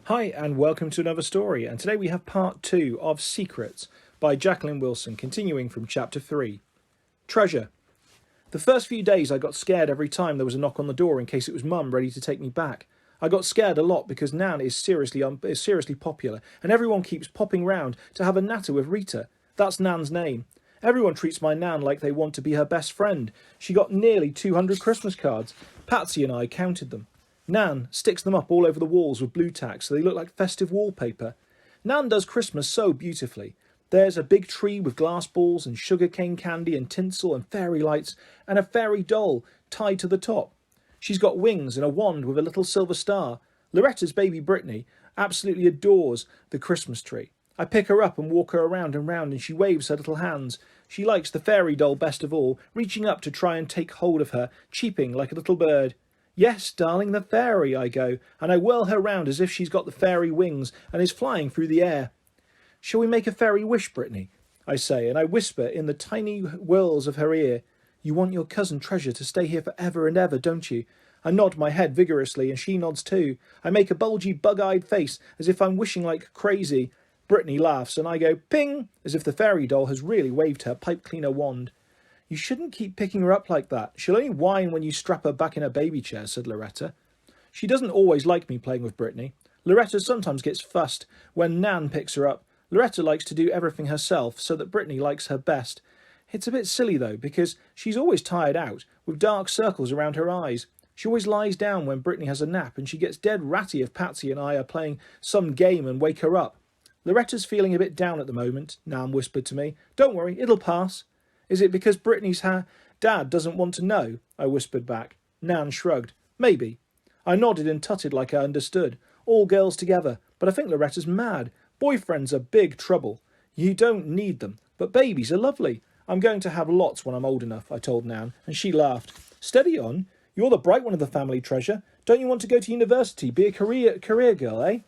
Hi and welcome to another story, and today we have part 2 of Secrets by Jacqueline Wilson, continuing from chapter 3. Treasure. The first few days I got scared every time there was a knock on the door in case it was Mum ready to take me back. I got scared a lot because Nan is seriously popular and everyone keeps popping round to have a natter with Rita. That's Nan's name. Everyone treats my Nan like they want to be her best friend. She got nearly 200 Christmas cards. Patsy and I counted them. Nan sticks them up all over the walls with blue tack so they look like festive wallpaper. Nan does Christmas so beautifully. There's a big tree with glass balls and sugarcane candy and tinsel and fairy lights and a fairy doll tied to the top. She's got wings and a wand with a little silver star. Loretta's baby Brittany absolutely adores the Christmas tree. I pick her up and walk her around and round and she waves her little hands. She likes the fairy doll best of all, reaching up to try and take hold of her, cheeping like a little bird. Yes, darling, the fairy, I go, and I whirl her round as if she's got the fairy wings and is flying through the air. Shall we make a fairy wish, Brittany? I say, and I whisper in the tiny whirls of her ear. You want your cousin Treasure to stay here for ever and ever, don't you? I nod my head vigorously, and she nods too. I make a bulgy, bug-eyed face, as if I'm wishing like crazy. Brittany laughs, and I go, ping, as if the fairy doll has really waved her pipe cleaner wand. You shouldn't keep picking her up like that. She'll only whine when you strap her back in her baby chair, said Loretta. She doesn't always like me playing with Brittany. Loretta sometimes gets fussed when Nan picks her up. Loretta likes to do everything herself, so that Brittany likes her best. It's a bit silly, though, because she's always tired out, with dark circles around her eyes. She always lies down when Brittany has a nap, and she gets dead ratty if Patsy and I are playing some game and wake her up. Loretta's feeling a bit down at the moment, Nan whispered to me. Don't worry, it'll pass. Is it because Brittany's dad doesn't want to know? I whispered back. Nan shrugged. Maybe. I nodded and tutted like I understood. All girls together, but I think Loretta's mad. Boyfriends are big trouble. You don't need them, but babies are lovely. I'm going to have lots when I'm old enough, I told Nan, and she laughed. Steady on. You're the bright one of the family, Treasure. Don't you want to go to university, be a career girl, eh?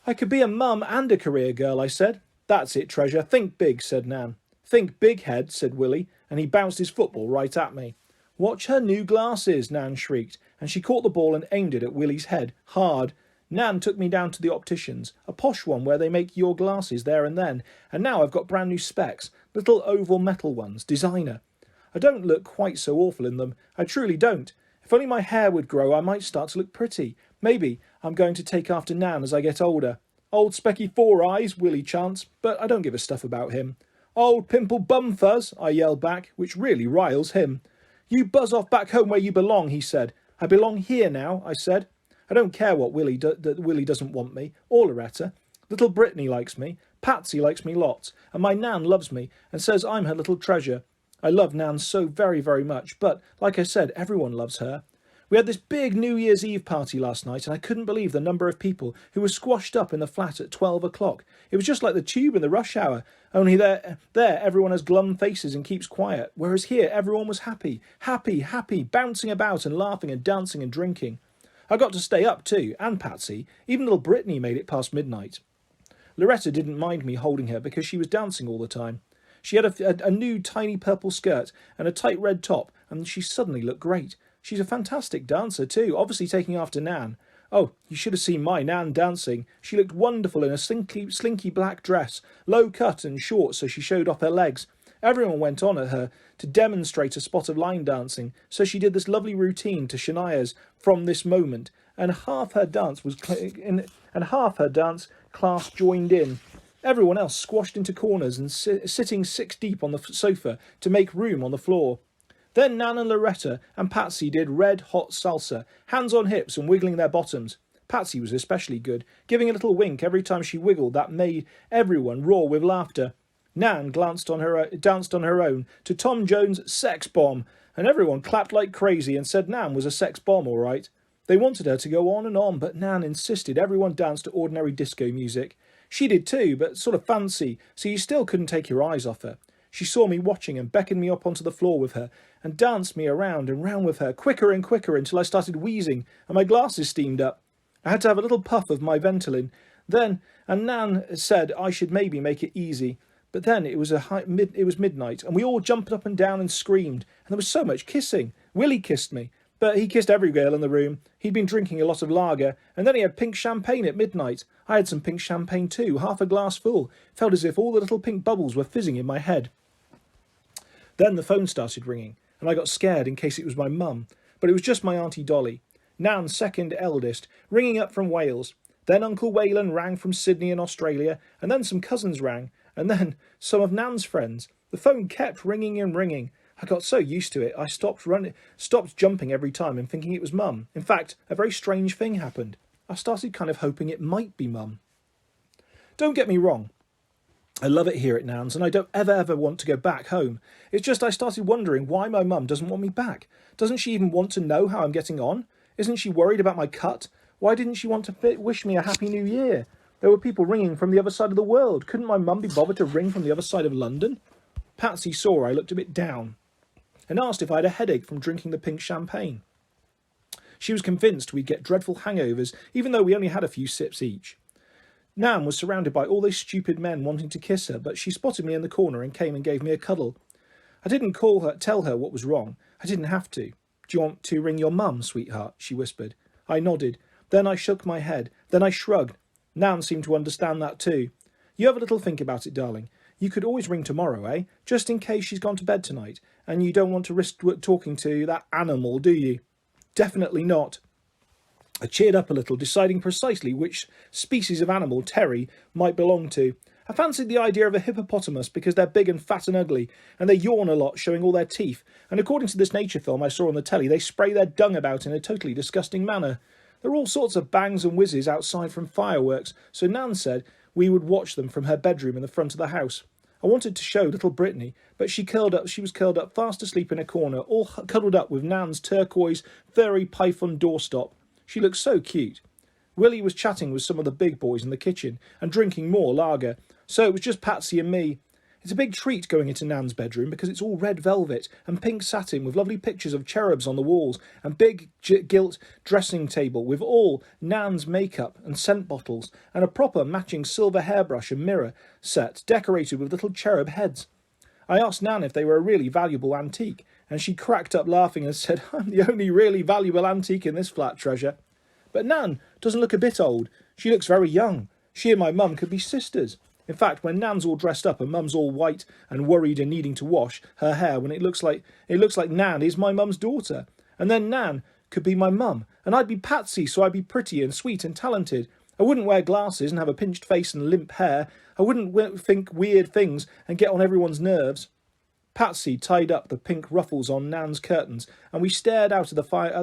I could be a mum and a career girl, I said. That's it, Treasure. Think big, said Nan. Think big, head, said Willie, and he bounced his football right at me. Watch her new glasses, Nan shrieked, and she caught the ball and aimed it at Willie's head, hard. Nan took me down to the optician's, a posh one where they make your glasses there and then, and now I've got brand new specs, little oval metal ones, designer. I don't look quite so awful in them, I truly don't. If only my hair would grow, I might start to look pretty. Maybe I'm going to take after Nan as I get older. Old Specky Four Eyes, Willie chants, but I don't give a stuff about him. Old Pimple Bumfuzz, I yelled back, which really riles him. You buzz off back home where you belong, he said. I belong here now, I said. I don't care what that Willie doesn't want me, or Loretta. Little Brittany likes me, Patsy likes me lots, and my Nan loves me and says I'm her little treasure. I love Nan so very, very much, but, like I said, everyone loves her. We had this big New Year's Eve party last night, and I couldn't believe the number of people who were squashed up in the flat at 12 o'clock. It was just like the Tube in the rush hour, only there everyone has glum faces and keeps quiet, whereas here everyone was happy, bouncing about and laughing and dancing and drinking. I got to stay up too, and Patsy. Even little Brittany made it past midnight. Loretta didn't mind me holding her because she was dancing all the time. She had a new tiny purple skirt and a tight red top, and she suddenly looked great. She's a fantastic dancer too, obviously taking after Nan. Oh, you should have seen my Nan dancing. She looked wonderful in a slinky black dress, low cut and short so she showed off her legs. Everyone went on at her to demonstrate a spot of line dancing, so she did this lovely routine to Shania's From This Moment, and half her dance class joined in. Everyone else squashed into corners and sitting 6 deep on the sofa to make room on the floor. Then Nan and Loretta and Patsy did red-hot salsa, hands on hips and wiggling their bottoms. Patsy was especially good, giving a little wink every time she wiggled that made everyone roar with laughter. Nan danced on her own to Tom Jones' Sex Bomb, and everyone clapped like crazy and said Nan was a sex bomb all right. They wanted her to go on and on, but Nan insisted everyone dance to ordinary disco music. She did too, but sort of fancy, so you still couldn't take your eyes off her. She saw me watching and beckoned me up onto the floor with her and danced me around and round with her, quicker and quicker until I started wheezing and my glasses steamed up. I had to have a little puff of my Ventolin. Then, and Nan said I should maybe make it easy. But then it was midnight and we all jumped up and down and screamed, and there was so much kissing. Willie kissed me. But he kissed every girl in the room. He'd been drinking a lot of lager, and then he had pink champagne at midnight. I had some pink champagne too, half a glass full. Felt as if all the little pink bubbles were fizzing in my head. Then the phone started ringing, and I got scared in case it was my mum. But it was just my Auntie Dolly, Nan's second eldest, ringing up from Wales. Then Uncle Wayland rang from Sydney in Australia, and then some cousins rang, and then some of Nan's friends. The phone kept ringing and ringing. I got so used to it, I stopped jumping every time and thinking it was Mum. In fact, a very strange thing happened. I started kind of hoping it might be Mum. Don't get me wrong. I love it here at Nan's, and I don't ever want to go back home. It's just I started wondering why my mum doesn't want me back. Doesn't she even want to know how I'm getting on? Isn't she worried about my cut? Why didn't she want to wish me a happy new year? There were people ringing from the other side of the world. Couldn't my mum be bothered to ring from the other side of London? Patsy saw I looked a bit down and asked if I had a headache from drinking the pink champagne. She was convinced we'd get dreadful hangovers, even though we only had a few sips each. Nan was surrounded by all these stupid men wanting to kiss her, but she spotted me in the corner and came and gave me a cuddle. I didn't tell her what was wrong. I didn't have to. Do you want to ring your mum, sweetheart? She whispered. I nodded. Then I shook my head. Then I shrugged. Nan seemed to understand that too. You have a little think about it, darling. You could always ring tomorrow, eh? Just in case she's gone to bed tonight, and you don't want to risk talking to that animal, do you? Definitely not. I cheered up a little, deciding precisely which species of animal Terry might belong to. I fancied the idea of a hippopotamus because they're big and fat and ugly, and they yawn a lot, showing all their teeth, and according to this nature film I saw on the telly, they spray their dung about in a totally disgusting manner. There were all sorts of bangs and whizzes outside from fireworks, so Nan said we would watch them from her bedroom in the front of the house. I wanted to show little Brittany, but she was curled up fast asleep in a corner, all cuddled up with Nan's turquoise, furry python doorstop. She looked so cute. Willie was chatting with some of the big boys in the kitchen and drinking more lager, so it was just Patsy and me. It's a big treat going into Nan's bedroom because it's all red velvet and pink satin with lovely pictures of cherubs on the walls and big gilt dressing table with all Nan's makeup and scent bottles and a proper matching silver hairbrush and mirror set decorated with little cherub heads. I asked Nan if they were a really valuable antique, and she cracked up laughing and said, I'm the only really valuable antique in this flat, Treasure. But Nan doesn't look a bit old. She looks very young. She and my mum could be sisters. In fact, when Nan's all dressed up and Mum's all white and worried and needing to wash her hair, when it looks like Nan is my mum's daughter. And then Nan could be my mum, and I'd be Patsy, so I'd be pretty and sweet and talented. I wouldn't wear glasses and have a pinched face and limp hair. I wouldn't think weird things and get on everyone's nerves. Patsy tied up the pink ruffles on Nan's curtains, and we stared out at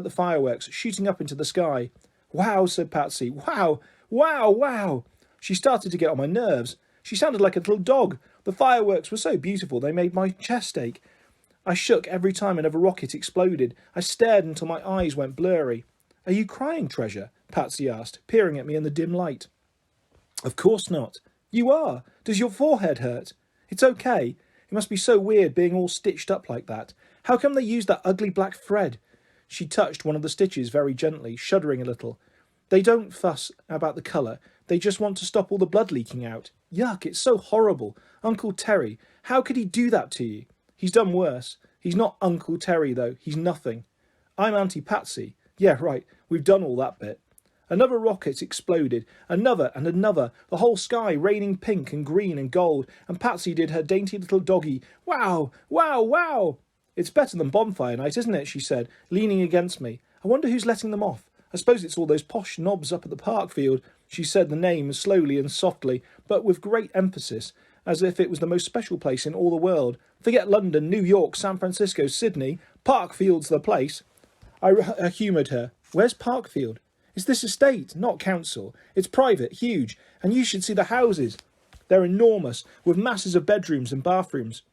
the fireworks shooting up into the sky. Wow, said Patsy. Wow, wow, wow. She started to get on my nerves. She sounded like a little dog. The fireworks were so beautiful they made my chest ache. I shook every time another rocket exploded. I stared until my eyes went blurry. Are you crying, Treasure? Patsy asked, peering at me in the dim light. Of course not. You are. Does your forehead hurt? It's okay. It must be so weird being all stitched up like that. How come they use that ugly black thread? She touched one of the stitches very gently, shuddering a little. They don't fuss about the colour. They just want to stop all the blood leaking out. Yuck, it's so horrible. Uncle Terry, how could he do that to you? He's done worse. He's not Uncle Terry, though. He's nothing. I'm Auntie Patsy. Yeah, right. We've done all that bit. Another rocket exploded. Another and another. The whole sky raining pink and green and gold. And Patsy did her dainty little doggy. Wow, wow, wow. It's better than bonfire night, isn't it? She said, leaning against me. I wonder who's letting them off. I suppose it's all those posh knobs up at the Parkfield. She said the name slowly and softly, but with great emphasis, as if it was the most special place in all the world. Forget London, New York, San Francisco, Sydney. Parkfield's the place. I humoured her. Where's Parkfield? It's this estate, not council. It's private, huge, and you should see the houses. They're enormous, with masses of bedrooms and bathrooms.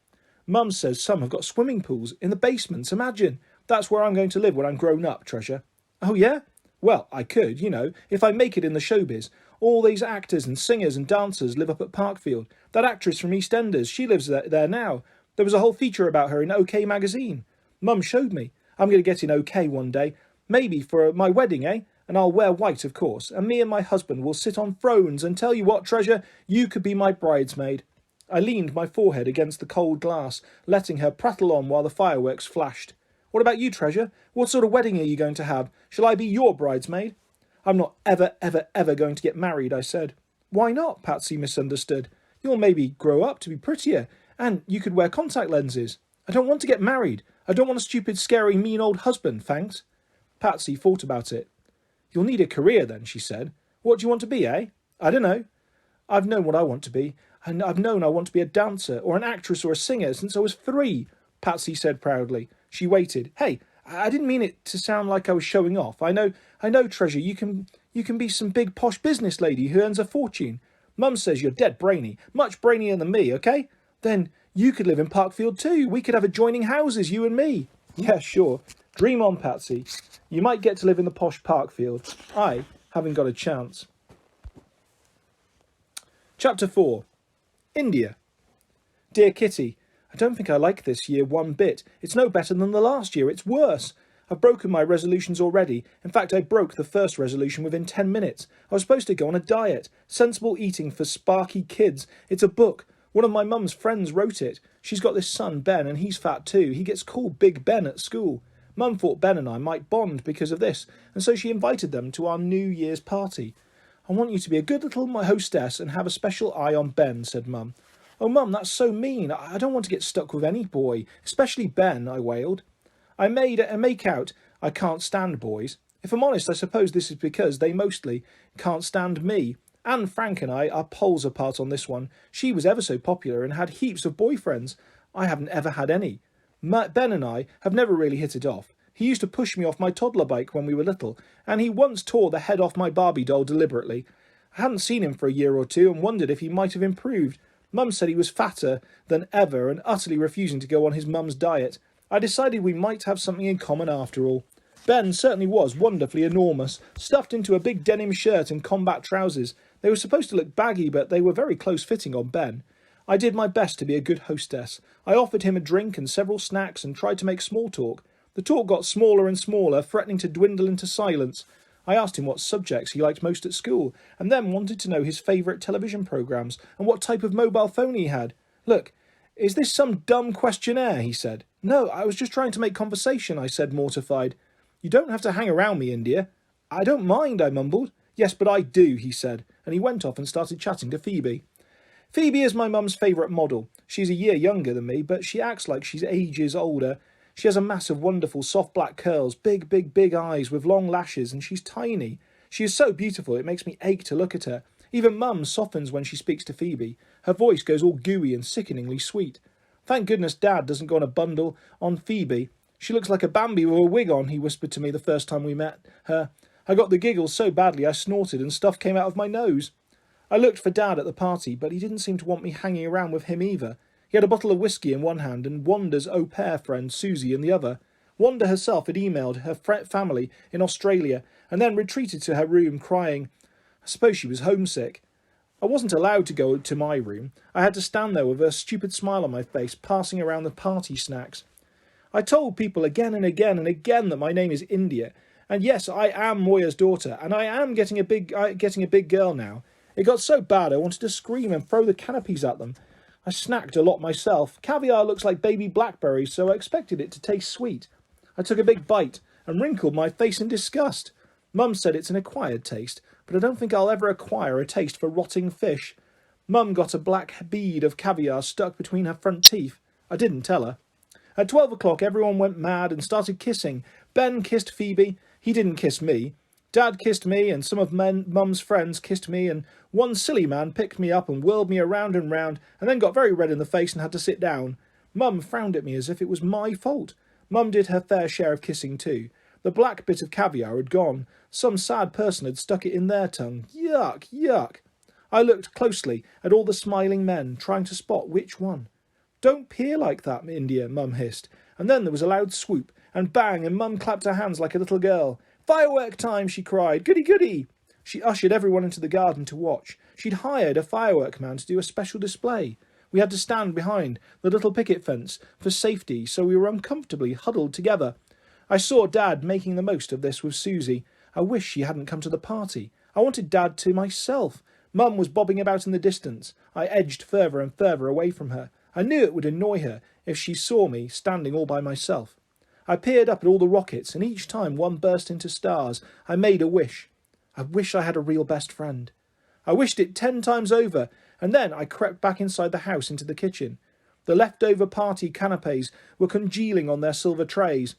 Mum says some have got swimming pools in the basements. Imagine. That's where I'm going to live when I'm grown up, Treasure. Oh, yeah? Well, I could, if I make it in the showbiz. All these actors and singers and dancers live up at Parkfield. That actress from EastEnders, she lives there now. There was a whole feature about her in OK magazine. Mum showed me. I'm going to get in OK one day. Maybe for my wedding, eh? And I'll wear white, of course. And me and my husband will sit on thrones and tell you what, Treasure, you could be my bridesmaid. I leaned my forehead against the cold glass, letting her prattle on while the fireworks flashed. What about you, Treasure? What sort of wedding are you going to have? Shall I be your bridesmaid? I'm not ever going to get married, I said. Why not? Patsy misunderstood. You'll maybe grow up to be prettier, and you could wear contact lenses. I don't want to get married. I don't want a stupid, scary, mean old husband, thanks. Patsy thought about it. You'll need a career then, she said. What do you want to be, eh? I don't know. I've known what I want to be, and I've known I want to be a dancer or an actress or a singer since I was 3, Patsy said proudly. She waited. Hey, I didn't mean it to sound like I was showing off. I know, Treasure, you can be some big posh business lady who earns a fortune. Mum says you're dead brainy, much brainier than me, okay? Then you could live in Parkfield too. We could have adjoining houses, you and me. Yeah, sure. Dream on, Patsy. You might get to live in the posh Parkfield. I haven't got a chance. Chapter 4. India. Dear Kitty, I don't think I like this year one bit. It's no better than the last year. It's worse. I've broken my resolutions already. In fact, I broke the first resolution within 10 minutes. I was supposed to go on a diet. Sensible eating for sparky kids. It's a book. One of my mum's friends wrote it. She's got this son, Ben, and he's fat too. He gets called Big Ben at school. Mum thought Ben and I might bond because of this, and so she invited them to our New Year's party. I want you to be a good little hostess and have a special eye on Ben, said Mum. Oh, Mum, that's so mean. I don't want to get stuck with any boy, especially Ben, I wailed. I made a make-out I can't stand boys. If I'm honest, I suppose this is because they mostly can't stand me. Anne Frank and I are poles apart on this one. She was ever so popular and had heaps of boyfriends. I haven't ever had any. Ben and I have never really hit it off. He used to push me off my toddler bike when we were little, and he once tore the head off my Barbie doll deliberately. I hadn't seen him for a year or two and wondered if he might have improved. Mum said he was fatter than ever and utterly refusing to go on his mum's diet. I decided we might have something in common after all. Ben certainly was wonderfully enormous, stuffed into a big denim shirt and combat trousers. They were supposed to look baggy, but they were very close-fitting on Ben. I did my best to be a good hostess. I offered him a drink and several snacks and tried to make small talk. The talk got smaller and smaller, threatening to dwindle into silence. I asked him what subjects he liked most at school, and then wanted to know his favourite television programmes and what type of mobile phone he had. Look, is this some dumb questionnaire? He said. No, I was just trying to make conversation, I said, mortified. You don't have to hang around me, India. I don't mind, I mumbled. Yes, but I do, he said, and he went off and started chatting to Phoebe. Phoebe is my mum's favourite model. She's a year younger than me, but she acts like she's ages older. She has a mass of wonderful soft black curls, big eyes with long lashes, and she's tiny. She is so beautiful it makes me ache to look at her. Even Mum softens when she speaks to Phoebe. Her voice goes all gooey and sickeningly sweet. Thank goodness Dad doesn't go on a bundle on Phoebe. She looks like a Bambi with a wig on, he whispered to me the first time we met her. I got the giggles so badly I snorted and stuff came out of my nose. I looked for Dad at the party, but he didn't seem to want me hanging around with him either. He had a bottle of whiskey in one hand and Wanda's au pair friend, Susie, in the other. Wanda herself had emailed her family in Australia and then retreated to her room crying. I suppose she was homesick. I wasn't allowed to go to my room. I had to stand there with a stupid smile on my face, passing around the party snacks. I told people again and again and again that my name is India, and yes, I am Moya's daughter, and I am getting a big girl now. It got so bad I wanted to scream and throw the canopies at them. I snacked a lot myself. Caviar looks like baby blackberries, so I expected it to taste sweet. I took a big bite and wrinkled my face in disgust. Mum said it's an acquired taste, but I don't think I'll ever acquire a taste for rotting fish. Mum got a black bead of caviar stuck between her front teeth. I didn't tell her. At 12 o'clock everyone went mad and started kissing. Ben kissed Phoebe. He didn't kiss me. Dad kissed me, and some of Mum's friends kissed me, and one silly man picked me up and whirled me around and round, and then got very red in the face and had to sit down. Mum frowned at me as if it was my fault. Mum did her fair share of kissing too. The black bit of caviar had gone. Some sad person had stuck it in their tongue. Yuck, yuck. I looked closely at all the smiling men, trying to spot which one. Don't peer like that, India, Mum hissed. And then there was a loud swoop, and bang, and Mum clapped her hands like a little girl. Firework time, she cried. Goody, goody. She ushered everyone into the garden to watch. She'd hired a firework man to do a special display. We had to stand behind the little picket fence for safety, so we were uncomfortably huddled together. I saw Dad making the most of this with Susie. I wish she hadn't come to the party. I wanted Dad to myself. Mum was bobbing about in the distance. I edged further and further away from her. I knew it would annoy her if she saw me standing all by myself. I peered up at all the rockets, and each time one burst into stars, I made a wish. I wish I had a real best friend. I wished it 10 times over, and then I crept back inside the house into the kitchen. The leftover party canapes were congealing on their silver trays.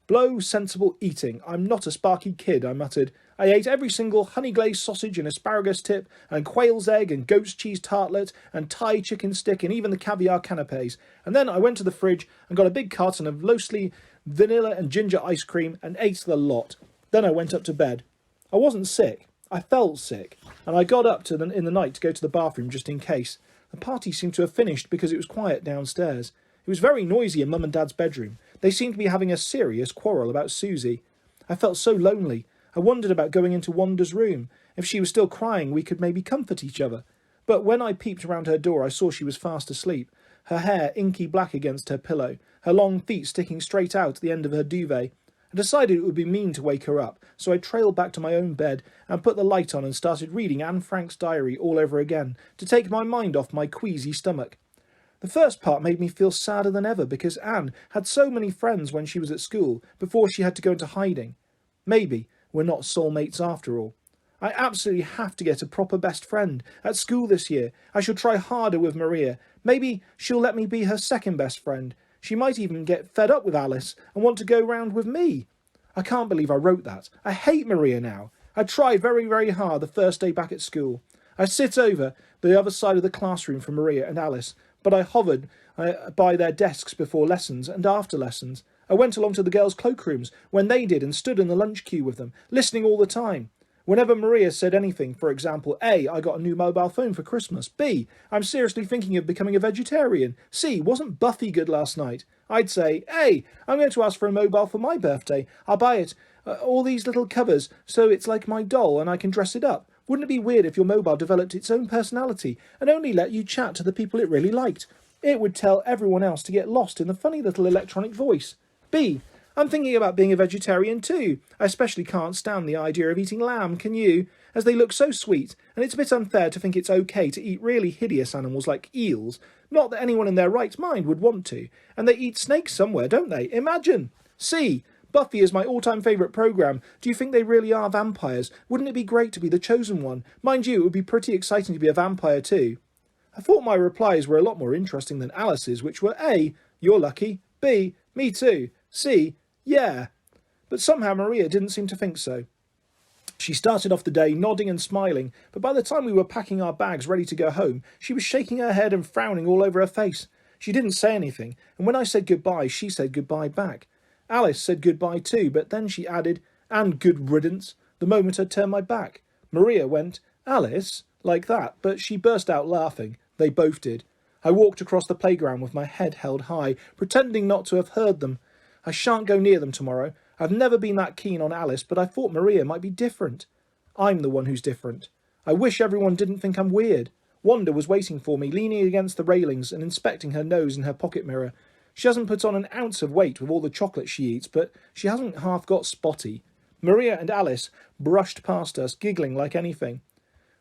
Blow sensible eating. I'm not a sparky kid, I muttered. I ate every single honey-glazed sausage and asparagus tip, and quail's egg and goat's cheese tartlet, and Thai chicken stick, and even the caviar canapes. And then I went to the fridge and got a big carton of Loasley vanilla and ginger ice cream and ate the lot. Then I went up to bed. I wasn't sick. I felt sick, and I got up in the night to go to the bathroom just in case. The party seemed to have finished because it was quiet downstairs. It was very noisy in Mum and Dad's bedroom. They seemed to be having a serious quarrel about Susie. I felt so lonely. I wondered about going into Wanda's room. If she was still crying, we could maybe comfort each other. But when I peeped round her door, I saw she was fast asleep, her hair inky black against her pillow, her long feet sticking straight out at the end of her duvet. I decided it would be mean to wake her up, so I trailed back to my own bed and put the light on and started reading Anne Frank's diary all over again, to take my mind off my queasy stomach. The first part made me feel sadder than ever because Anne had so many friends when she was at school, before she had to go into hiding. Maybe we're not soulmates after all. I absolutely have to get a proper best friend at school this year. I shall try harder with Maria. Maybe she'll let me be her second best friend. She might even get fed up with Alice and want to go round with me. I can't believe I wrote that. I hate Maria now. I tried very, very hard the first day back at school. I sit over the other side of the classroom from Maria and Alice, but I hovered by their desks before lessons and after lessons. I went along to the girls' cloakrooms when they did and stood in the lunch queue with them, listening all the time. Whenever Maria said anything, for example, A, I got a new mobile phone for Christmas. B, I'm seriously thinking of becoming a vegetarian. C, wasn't Buffy good last night? I'd say, A, I'm going to ask for a mobile for my birthday. I'll buy it. All these little covers, so it's like my doll and I can dress it up. Wouldn't it be weird if your mobile developed its own personality and only let you chat to the people it really liked? It would tell everyone else to get lost in the funny little electronic voice. B, I'm thinking about being a vegetarian too. I especially can't stand the idea of eating lamb, can you? As they look so sweet, and it's a bit unfair to think it's okay to eat really hideous animals like eels. Not that anyone in their right mind would want to. And they eat snakes somewhere, don't they? Imagine! C, Buffy is my all-time favourite programme. Do you think they really are vampires? Wouldn't it be great to be the chosen one? Mind you, it would be pretty exciting to be a vampire too. I thought my replies were a lot more interesting than Alice's, which were A, you're lucky, B, me too, C, yeah. But somehow Maria didn't seem to think so. She started off the day nodding and smiling, but by the time we were packing our bags ready to go home, she was shaking her head and frowning all over her face. She didn't say anything, and when I said goodbye, she said goodbye back. Alice said goodbye too, but then she added, and good riddance, the moment I turned my back. Maria went, Alice, like that, but she burst out laughing. They both did. I walked across the playground with my head held high, pretending not to have heard them. I shan't go near them tomorrow. I've never been that keen on Alice, but I thought Maria might be different. I'm the one who's different. I wish everyone didn't think I'm weird. Wanda was waiting for me, leaning against the railings and inspecting her nose in her pocket mirror. She hasn't put on an ounce of weight with all the chocolate she eats, but she hasn't half got spotty. Maria and Alice brushed past us, giggling like anything.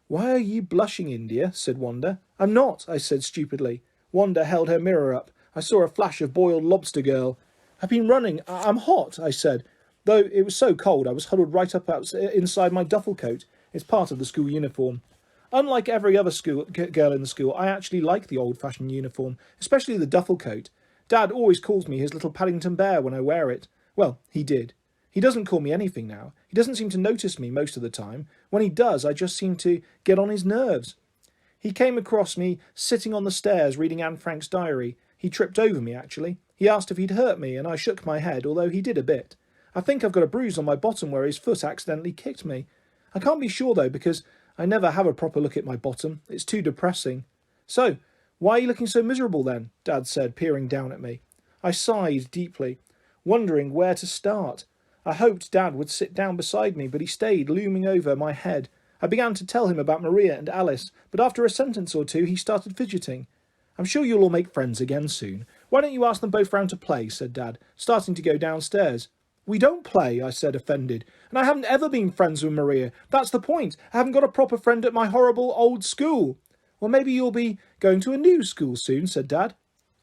Why are you blushing, India? Said Wanda. I'm not, I said stupidly. Wanda held her mirror up. I saw a flash of boiled lobster girl. I've been running. I'm hot, I said. Though it was so cold, I was huddled right up inside my duffel coat. It's part of the school uniform. Unlike every other girl in the school, I actually like the old-fashioned uniform, especially the duffel coat. Dad always calls me his little Paddington Bear when I wear it. Well, he did. He doesn't call me anything now. He doesn't seem to notice me most of the time. When he does, I just seem to get on his nerves. He came across me sitting on the stairs reading Anne Frank's diary. He tripped over me, actually. He asked if he'd hurt me, and I shook my head, although he did a bit. I think I've got a bruise on my bottom where his foot accidentally kicked me. I can't be sure, though, because I never have a proper look at my bottom. It's too depressing. So, why are you looking so miserable, then? Dad said, peering down at me. I sighed deeply, wondering where to start. I hoped Dad would sit down beside me, but he stayed, looming over my head. I began to tell him about Maria and Alice, but after a sentence or two he started fidgeting. I'm sure you'll all make friends again soon. Why don't you ask them both round to play, said Dad, starting to go downstairs. We don't play, I said, offended. And I haven't ever been friends with Maria. That's the point. I haven't got a proper friend at my horrible old school. Well, maybe you'll be going to a new school soon, said Dad.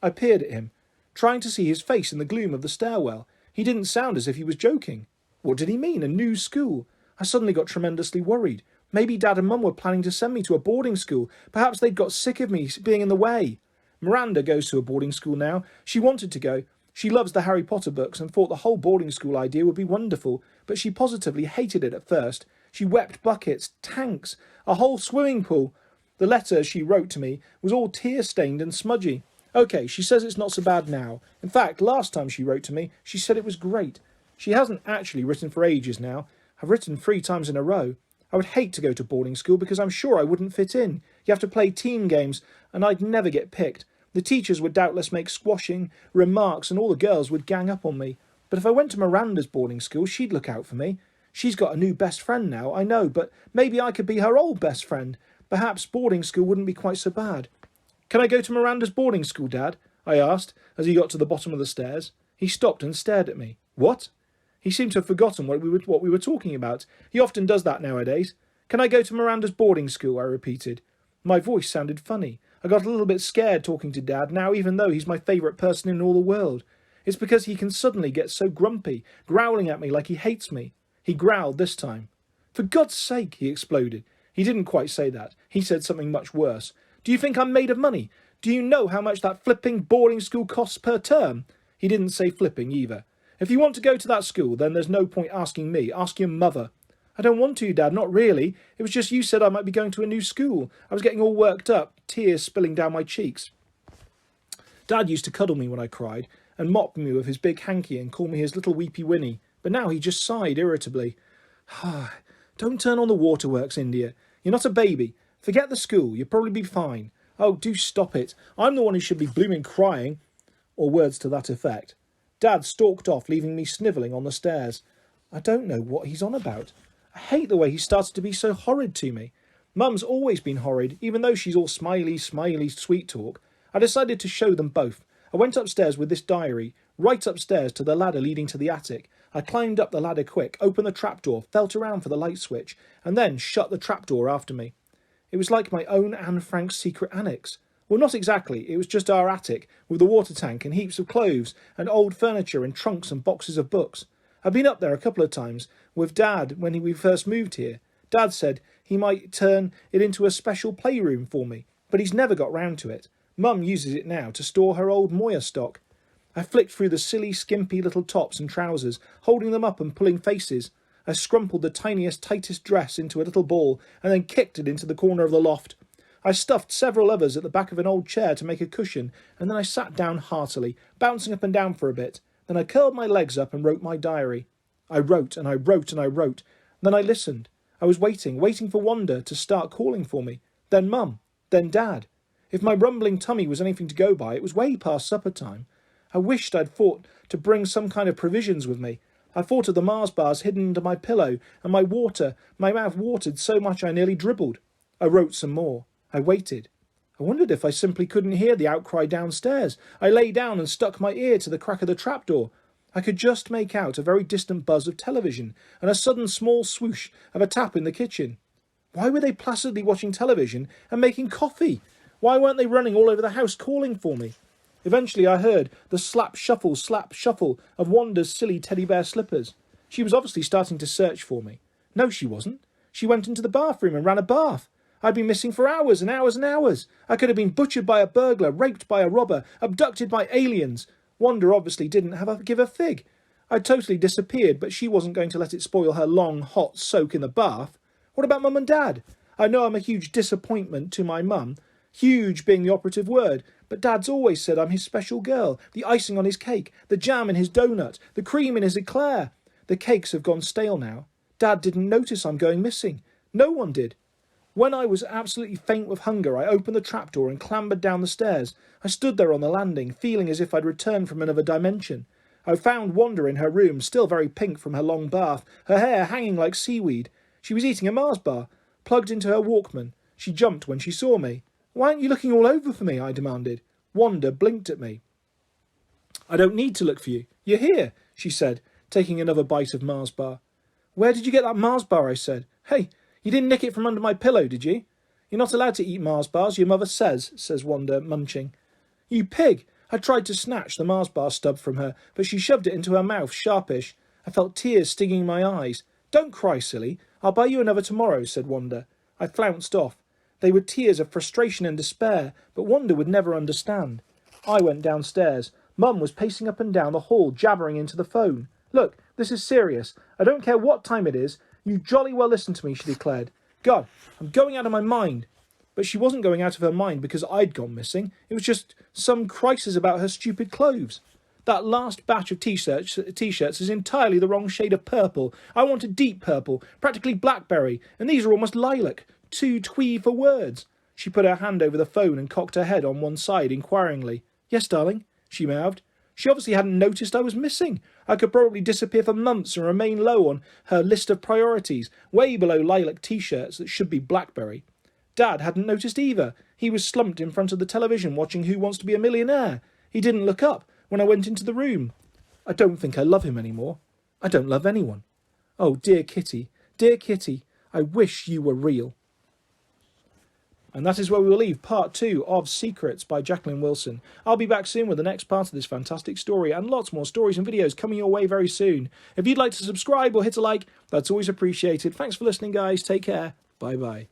I peered at him, trying to see his face in the gloom of the stairwell. He didn't sound as if he was joking. What did he mean? A new school? I suddenly got tremendously worried. Maybe Dad and Mum were planning to send me to a boarding school. Perhaps they'd got sick of me being in the way. Miranda goes to a boarding school now. She wanted to go. She loves the Harry Potter books and thought the whole boarding school idea would be wonderful, but she positively hated it at first. She wept buckets, tanks, a whole swimming pool. The letter she wrote to me was all tear-stained and smudgy. OK, she says it's not so bad now. In fact, last time she wrote to me, she said it was great. She hasn't actually written for ages now. I've written 3 times in a row. I would hate to go to boarding school because I'm sure I wouldn't fit in. You have to play team games, and I'd never get picked. The teachers would doubtless make squashing remarks, and all the girls would gang up on me. But if I went to Miranda's boarding school, she'd look out for me. She's got a new best friend now, I know, but maybe I could be her old best friend. Perhaps boarding school wouldn't be quite so bad. Can I go to Miranda's boarding school, Dad? I asked, as he got to the bottom of the stairs. He stopped and stared at me. What? He seemed to have forgotten what we were talking about. He often does that nowadays. Can I go to Miranda's boarding school? I repeated. My voice sounded funny. I got a little bit scared talking to Dad now, even though he's my favourite person in all the world. It's because he can suddenly get so grumpy, growling at me like he hates me. He growled this time. For God's sake, he exploded. He didn't quite say that. He said something much worse. Do you think I'm made of money? Do you know how much that flipping boarding school costs per term? He didn't say flipping either. If you want to go to that school, then there's no point asking me. Ask your mother. I don't want to, Dad, not really. It was just you said I might be going to a new school. I was getting all worked up, tears spilling down my cheeks. Dad used to cuddle me when I cried, and mop me with his big hanky and call me his little weepy Winnie. But now he just sighed irritably. Don't turn on the waterworks, India. You're not a baby. Forget the school. You'll probably be fine. Oh, do stop it. I'm the one who should be blooming crying. Or words to that effect. Dad stalked off, leaving me snivelling on the stairs. I don't know what he's on about. I hate the way he started to be so horrid to me. Mum's always been horrid, even though she's all smiley, sweet talk. I decided to show them both. I went upstairs with this diary, right upstairs to the ladder leading to the attic. I climbed up the ladder quick, opened the trapdoor, felt around for the light switch, and then shut the trapdoor after me. It was like my own Anne Frank's secret annex. Well, not exactly. It was just our attic, with the water tank and heaps of clothes and old furniture and trunks and boxes of books. I've been up there a couple of times with Dad when we first moved here. Dad said he might turn it into a special playroom for me, but he's never got round to it. Mum uses it now to store her old Moya stock. I flicked through the silly, skimpy little tops and trousers, holding them up and pulling faces. I scrumpled the tiniest, tightest dress into a little ball and then kicked it into the corner of the loft. I stuffed several others at the back of an old chair to make a cushion, and then I sat down heartily, bouncing up and down for a bit. Then I curled my legs up and wrote my diary. I wrote and I wrote and I wrote. Then I listened. I was waiting for Wanda to start calling for me. Then Mum. Then Dad. If my rumbling tummy was anything to go by, it was way past supper time. I wished I'd thought to bring some kind of provisions with me. I thought of the Mars bars hidden under my pillow, and my mouth watered so much I nearly dribbled. I wrote some more. I waited. I wondered if I simply couldn't hear the outcry downstairs. I lay down and stuck my ear to the crack of the trapdoor. I could just make out a very distant buzz of television and a sudden small swoosh of a tap in the kitchen. Why were they placidly watching television and making coffee? Why weren't they running all over the house calling for me? Eventually I heard the slap shuffle of Wanda's silly teddy bear slippers. She was obviously starting to search for me. No, she wasn't. She went into the bathroom and ran a bath. I'd been missing for hours and hours and hours. I could have been butchered by a burglar, raped by a robber, abducted by aliens. Wanda obviously didn't give a fig. I'd totally disappeared, but she wasn't going to let it spoil her long, hot soak in the bath. What about Mum and Dad? I know I'm a huge disappointment to my mum, huge being the operative word, but Dad's always said I'm his special girl, the icing on his cake, the jam in his donut, the cream in his eclair. The cakes have gone stale now. Dad didn't notice I'm going missing. No one did. When I was absolutely faint with hunger, I opened the trapdoor and clambered down the stairs. I stood there on the landing, feeling as if I'd returned from another dimension. I found Wanda in her room, still very pink from her long bath, her hair hanging like seaweed. She was eating a Mars bar, plugged into her Walkman. She jumped when she saw me. "Why aren't you looking all over for me?" I demanded. Wanda blinked at me. "I don't need to look for you. You're here," she said, taking another bite of Mars bar. "Where did you get that Mars bar?" I said. "Hey, you didn't nick it from under my pillow, did you?" "You're not allowed to eat Mars bars, your mother says Wanda, munching. "You pig! I tried to snatch the Mars bar stub from her, but she shoved it into her mouth, sharpish. I felt tears stinging my eyes. Don't cry, silly. I'll buy you another tomorrow, said Wanda. I flounced off. They were tears of frustration and despair, but Wanda would never understand. I went downstairs. Mum was pacing up and down the hall, jabbering into the phone. Look, this is serious. I don't care what time it is. You jolly well listen to me, she declared. God, I'm going out of my mind. But she wasn't going out of her mind because I'd gone missing. It was just some crisis about her stupid clothes. That last batch of t-shirts is entirely the wrong shade of purple. I want a deep purple, practically blackberry, and these are almost lilac. Too twee for words. She put her hand over the phone and cocked her head on one side inquiringly. Yes, darling, she mouthed. She obviously hadn't noticed I was missing. I could probably disappear for months and remain low on her list of priorities, way below lilac t-shirts that should be blackberry. Dad hadn't noticed either. He was slumped in front of the television watching Who Wants to Be a Millionaire. He didn't look up when I went into the room. I don't think I love him anymore. I don't love anyone. Oh, dear Kitty, I wish you were real. And that is where we will leave part 2 of Secrets by Jacqueline Wilson. I'll be back soon with the next part of this fantastic story and lots more stories and videos coming your way very soon. If you'd like to subscribe or hit a like, that's always appreciated. Thanks for listening, guys. Take care. Bye-bye.